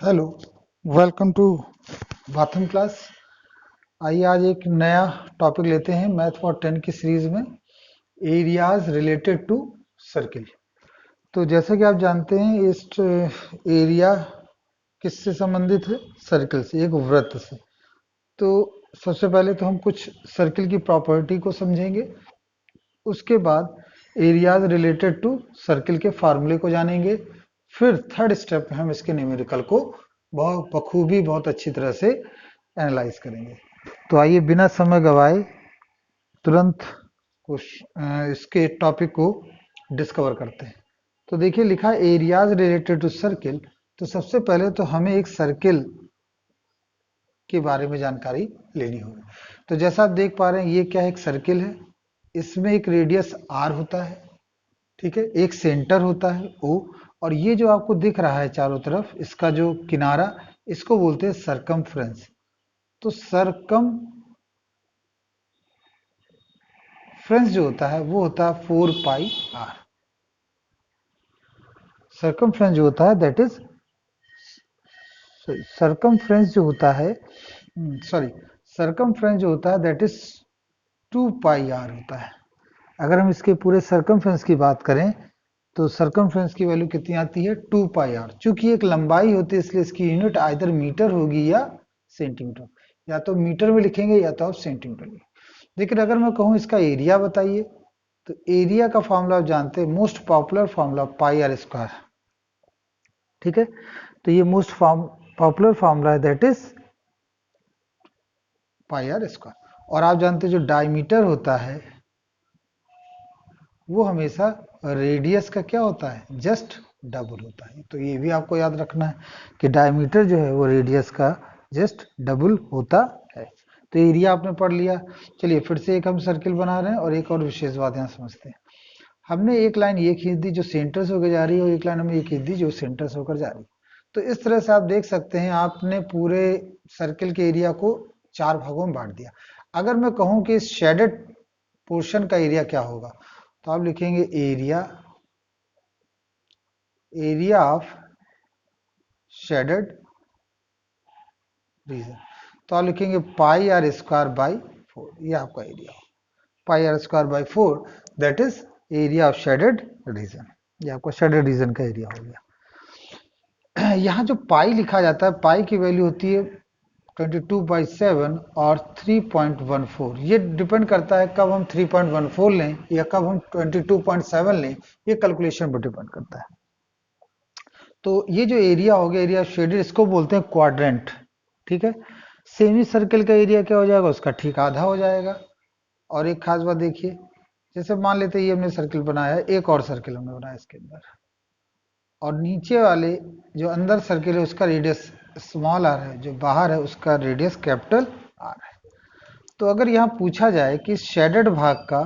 Hello, welcome to Batham class. आइए आज एक नया टॉपिक लेते हैं मैथ फॉर 10 की सीरीज में, एरियाज रिलेटेड टू सर्किल। तो जैसा कि आप जानते हैं इस एरिया किससे संबंधित है? सर्किल से, एक वृत्त से। तो सबसे पहले तो हम कुछ सर्किल की प्रॉपर्टी को समझेंगे, उसके बाद एरियाज रिलेटेड टू सर्किल के फार्मूले को जानेंगे, फिर थर्ड स्टेप में हम इसके न्यूमेरिकल को बहुत बखूबी बहुत अच्छी तरह से एनालाइज करेंगे। तो आइए बिना समय गवाए तुरंत इसके टॉपिक को डिस्कवर करते हैं। तो देखिए लिखा है एरियाज रिलेटेड टू सर्किल। तो सबसे पहले तो हमें एक सर्किल के बारे में जानकारी लेनी होगी। तो जैसा आप देख पा रहे हैं ये क्या है, एक सर्किल है। इसमें एक रेडियस r होता है, ठीक है, एक सेंटर होता है O, और ये जो आपको दिख रहा है चारों तरफ इसका जो किनारा, इसको बोलते हैं सरकमफ्रेंस। तो सरकमफ्रेंस जो होता है वो होता है 4 पाई r। सरकमफ्रेंस जो होता है दैट इज सरकमफ्रेंस जो होता है सरकमफ्रेंस जो होता है दैट इज 2 पाई r होता है। अगर हम इसके पूरे सरकमफ्रेंस की बात करें तो सरकमफ्रेंस की वैल्यू कितनी आती है? 2 पाई r। चूंकि एक लंबाई होती है इसलिए इसकी यूनिट आइदर मीटर होगी या सेंटीमीटर। या तो मीटर में लिखेंगे या तो आप सेंटीमीटर में। लेकिन अगर मैं कहूँ इसका एरिया बताइए, तो एरिया का फॉर्मूला आप जानते हैं, most popular formula pi r square, ठीक है। तो ये मोस्ट पॉपुलर फॉर्मूला है that is pi r square. और आप जानते हैं जो डायमीटर होता है वो हमेशा रेडियस का क्या होता है? जस्ट डबल होता है। तो ये भी आपको याद रखना है कि डायमीटर जो है वो रेडियस का जस्ट डबल होता है। तो एरिया आपने पढ़ लिया। चलिए फिर से एक हम सर्किल बना रहे हैं और एक और विशेष बात यहाँ समझते हैं। हमने एक लाइन ये खींच दी जो सेंटर से होकर जा रही है और एक लाइन हमने ये खींच दी जो सेंटर से होकर जा रही है। तो इस तरह से आप देख सकते हैं आपने पूरे सर्किल के एरिया को 4 भागों में बांट दिया। अगर मैं कहूँ कि इस शेडेड पोर्शन का एरिया क्या होगा, तो आप लिखेंगे एरिया ऑफ शेडेड रीजन। तो आप लिखेंगे पाई आर स्क्वायर बाई 4, ये आपका एरिया हो, pi r square by 4 that is area of shaded region. ये आपका शेडेड रीजन का एरिया हो गया। यहाँ जो पाई लिखा जाता है, पाई की वैल्यू होती है 22/7 और 3.14। ये डिपेंड करता है कब हम 3.14 लें या कब हम 22.7 लें, ये कैलकुलेशन पर डिपेंड करता है। तो ये जो एरिया हो गया, एरिया शेडेड, इसको बोलते हैं क्वाड्रेंट, ठीक है। सेमी सर्कल का एरिया क्या हो जाएगा? उसका ठीक आधा हो जाएगा। और एक खास बात देखिए, जैसे मान लेते हैं ये हमने सर्किल बनाया है, एक और सर्किल हमने बनाया इसके अंदर, और नीचे वाले जो अंदर सर्किल है उसका रेडियस स्मॉल आर है, जो बाहर है उसका रेडियस कैपिटल आर है। तो अगर यहाँ पूछा जाए कि शेडेड भाग का,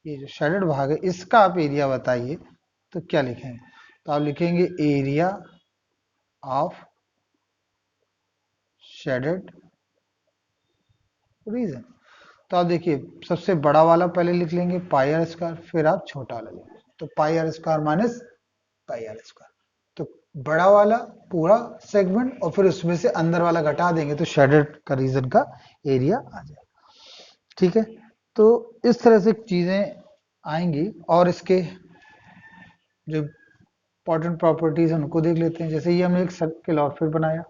ये जो शेडेड भाग है इसका आप एरिया बताइए, तो क्या लिखेंगे? तो आप लिखेंगे एरिया ऑफ शेडेड रीजन। तो आप देखिए सबसे बड़ा वाला पहले लिख लेंगे पाई आर स्क्वायर, फिर आप छोटा वाला लेंगे तो pi r square minus pi r square. तो बड़ा वाला पूरा सेगमेंट और फिर उसमें से अंदर वाला घटा देंगे तो शेडेड का रीजन का एरिया आ जाएगा, ठीक है। तो इस तरह से चीजें आएंगी और इसके जो इंपॉर्टेंट प्रॉपर्टीज हैं उनको देख लेते हैं। जैसे ये हमने एक सर्किल और फिर बनाया,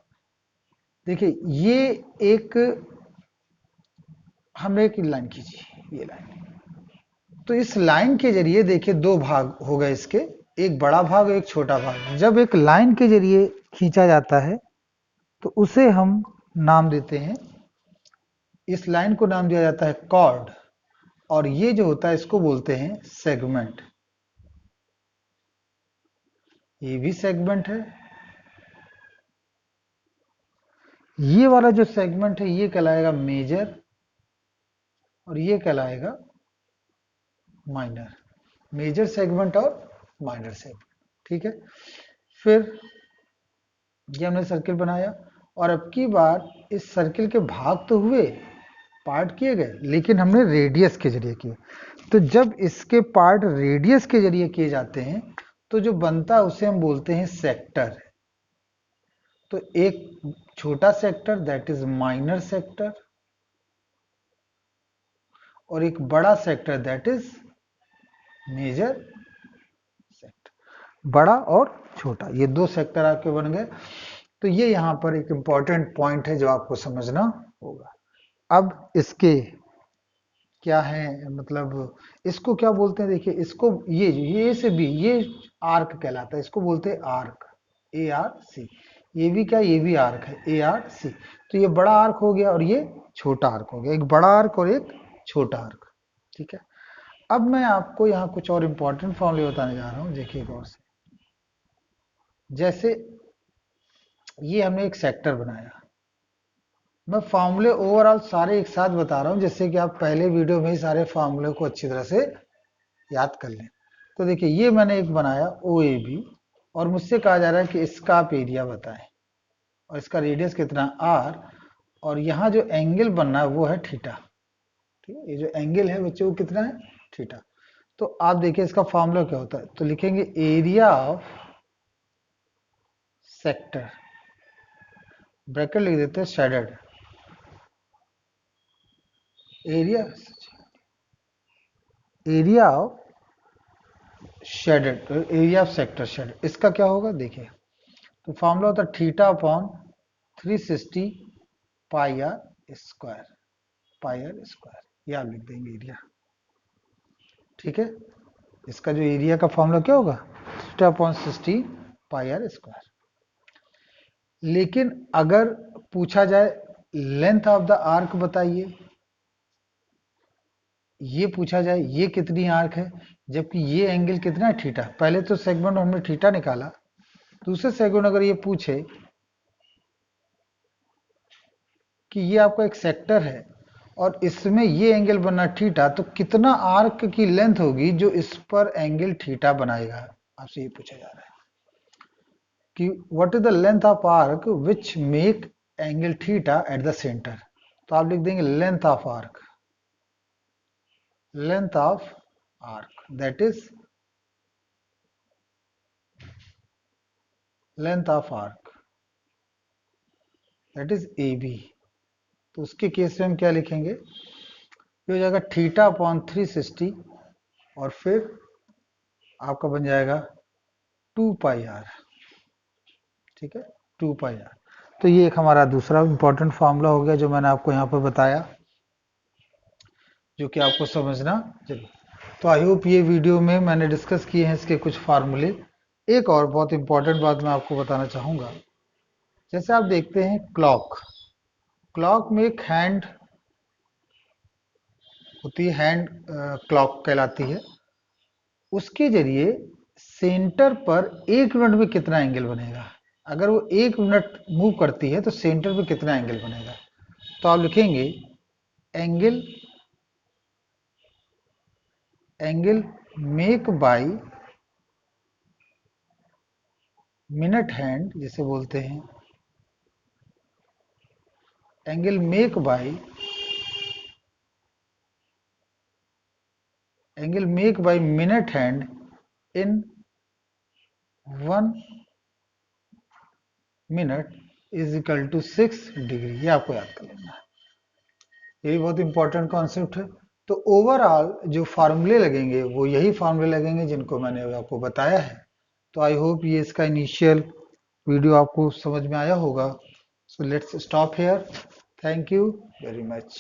देखिए ये एक हमने एक लाइन खींची, ये लाइन। तो इस लाइन के जरिए देखिए 2 भाग हो गए इसके, एक बड़ा भाग और एक छोटा भाग। जब एक लाइन के जरिए खींचा जाता है तो उसे हम नाम देते हैं, इस लाइन को नाम दिया जाता है कॉर्ड, और ये जो होता है इसको बोलते हैं सेगमेंट। ये भी सेगमेंट है। ये वाला जो सेगमेंट है ये कहलाएगा मेजर और ये कहलाएगा माइनर। मेजर सेगमेंट और माइनर सेगमेंट, ठीक है। फिर ये हमने सर्किल बनाया और अब की बार इस सर्किल के भाग तो हुए, पार्ट किए गए, लेकिन हमने रेडियस के जरिए किए। तो जब इसके पार्ट रेडियस के जरिए किए जाते हैं तो जो बनता है उसे हम बोलते हैं सेक्टर। तो एक छोटा sector that is minor sector और एक बड़ा sector that is major sector, बड़ा और छोटा, ये दो सेक्टर आपके बन गए। तो ये यहाँ पर एक इंपॉर्टेंट पॉइंट है जो आपको समझना होगा। अब इसके क्या है, मतलब इसको क्या बोलते हैं, देखिए इसको ये से बी ये आर्क कहलाता है, इसको बोलते हैं आर्क, ARC। ये भी क्या, ये भी आर्क है, ARC। तो ये बड़ा आर्क हो गया और ये छोटा आर्क हो गया, एक बड़ा आर्क और एक छोटा आर्क। ठीक है, अब मैं आपको यहाँ कुछ और इंपॉर्टेंट फॉर्मूले बताने जा रहा हूँ, देखिए गौर से। जैसे ये हमने एक सेक्टर बनाया, मैं फार्मूले ओवरऑल सारे एक साथ बता रहा हूं जिससे कि आप पहले वीडियो में ही सारे फार्मूले को अच्छी तरह से याद कर लें। तो देखिए ये मैंने एक बनाया OAB और मुझसे कहा जा रहा है कि इसका आप एरिया बताएं और इसका रेडियस कितना R, और यहाँ जो एंगल बनना है वो है थीटा। ठीक है, ये जो एंगल है बच्चे वो कितना है, थीटा। तो आप देखिए इसका फार्मूला क्या होता है, तो लिखेंगे एरिया ऑफ सेक्टर, ब्रैकेट लिख देते हैं shaded, area of shaded, area of sector shaded, इसका क्या होगा देखिए। तो फॉर्मूला होता है theta upon 360 pi r square, ये आप लिख देंगे एरिया। ठीक है, इसका जो एरिया का फॉर्मूला क्या होगा, theta upon 60 pi r square. लेकिन अगर पूछा जाए लेंथ ऑफ द आर्क बताइए, ये पूछा जाए ये कितनी आर्क है, जबकि ये एंगल कितना है, थीटा। पहले तो सेगमेंट में हमने थीटा निकाला, दूसरे सेगमेंट अगर ये पूछे कि ये आपका एक सेक्टर है और इसमें ये एंगल बनना थीटा, तो कितना आर्क की लेंथ होगी जो इस पर एंगल थीटा बनाएगा, आपसे ये पूछा जा रहा है कि what is the length of arc which make angle theta at the centre. तो आप लिख देंगे length of arc, that is length of arc that is AB। तो उसके केस में हम क्या लिखेंगे, ये हो जाएगा थीटा अपॉन 360 और फिर आपका बन जाएगा 2 पाई आर। ठीक है, 2 पाई आर। तो ये एक हमारा दूसरा इंपॉर्टेंट फार्मूला हो गया जो मैंने आपको यहाँ पर बताया, जो कि आपको समझना चाहिए। तो आई होप ये वीडियो में मैंने डिस्कस किए हैं इसके कुछ फार्मूले। एक और बहुत इंपॉर्टेंट बात मैं आपको बताना चाहूँगा, जैसे आप देखते हैं क्लॉक में एक हैंड होती है, हैंड क्लॉक कहलाती है। उसके जरिए सेंटर पर 1 मिनट में कितना एंगल बनेगा, अगर वो 1 मिनट मूव करती है तो सेंटर पे कितना एंगल बनेगा। तो आप लिखेंगे angle make by minute hand जिसे बोलते हैं, angle make by minute hand in 1 minute is equal to 6 degree. ये आपको याद कर लेना है, ये भी बहुत इंपॉर्टेंट कॉन्सेप्ट है। तो ओवरऑल जो फार्मूले लगेंगे वो यही फार्मूले लगेंगे जिनको मैंने आपको बताया है। तो आई होप ये इसका इनिशियल वीडियो आपको समझ में आया होगा। So let's stop here, thank you very much.